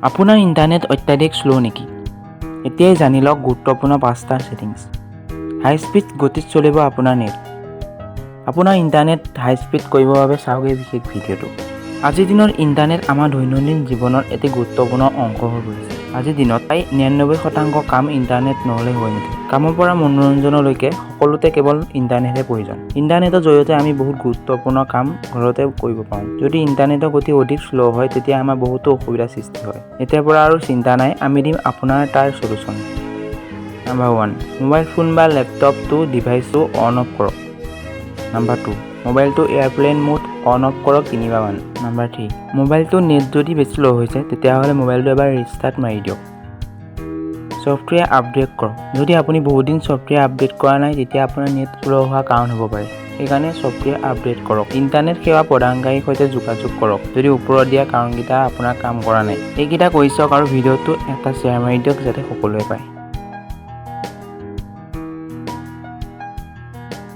আপোনাৰ ইণ্টাৰনেট অত্যাধিক স্লো নেকি? এতিয়াই জানি লওক গুৰুত্বপূৰ্ণ 5টা ছেটিংছ। হাই স্পীড গতিত চলিব আপোনাৰ নেট। আপোনাৰ ইণ্টাৰনেট হাই স্পীড কৰিবৰ বাবে চাওক এই বিশেষ ভিডিঅ'টো। আজিৰ দিনত ইণ্টাৰনেট আমাৰ দৈনন্দিন জীৱনৰ এটি গুৰুত্বপূৰ্ণ অংশ হৈ পৰিছে। আজিৰ দিনত প্ৰায় 99% কাম ইণ্টাৰনেট নহ'লে হৈ নুঠে। কামৰ পৰা মনোৰঞ্জনলৈকে সকলোতে কেৱল ইণ্টাৰনেটহে প্ৰয়োজন। ইণ্টাৰনেটৰ জৰিয়তে আমি বহুত গুৰুত্বপূৰ্ণ কাম ঘৰতে কৰিব পাৰোঁ। যদি ইণ্টাৰনেটৰ গতি অধিক স্লো হয় তেতিয়া আমাৰ বহুতো অসুবিধাৰ সৃষ্টি হয়। এতিয়াৰ পৰা আৰু চিন্তা নাই, আমি দিম আপোনাৰ তাৰ সলিউশ্যন। নাম্বাৰ 1, মোবাইল ফোন বা লেপটপটো ডিভাইচটো অন অফ কৰক। নাম্বাৰ 2, মোবাইলটো এয়াৰপ্লেন মোড অন অফ কৰক 3 বাৰমান। নাম্বাৰ 3, মোবাইলটো নেট যদি বেছি ল' হৈছে তেতিয়াহ'লে মোবাইলটো এবাৰ ৰিষ্টাৰ্ট মাৰি দিয়ক। ছফ্টৱেৰ আপডেট কৰক। যদি আপুনি বহুত দিন ছফ্টৱেৰ আপডেট কৰা নাই তেতিয়া আপোনাৰ নেট স্ল' হোৱাৰ কাৰণ হ'ব পাৰে। সেইকাৰণে ছফ্টৱেৰ আপডেট কৰক। ইণ্টাৰনেট সেৱা প্ৰদানকাৰীৰ সৈতে যোগাযোগ কৰক যদি ওপৰত দিয়া কাৰণকেইটা আপোনাৰ কাম কৰা নাই। এইকেইটা কৰি চাওক আৰু ভিডিঅ'টো এটা শ্বেয়াৰ মাৰি দিয়ক যাতে সকলোৱে পায়।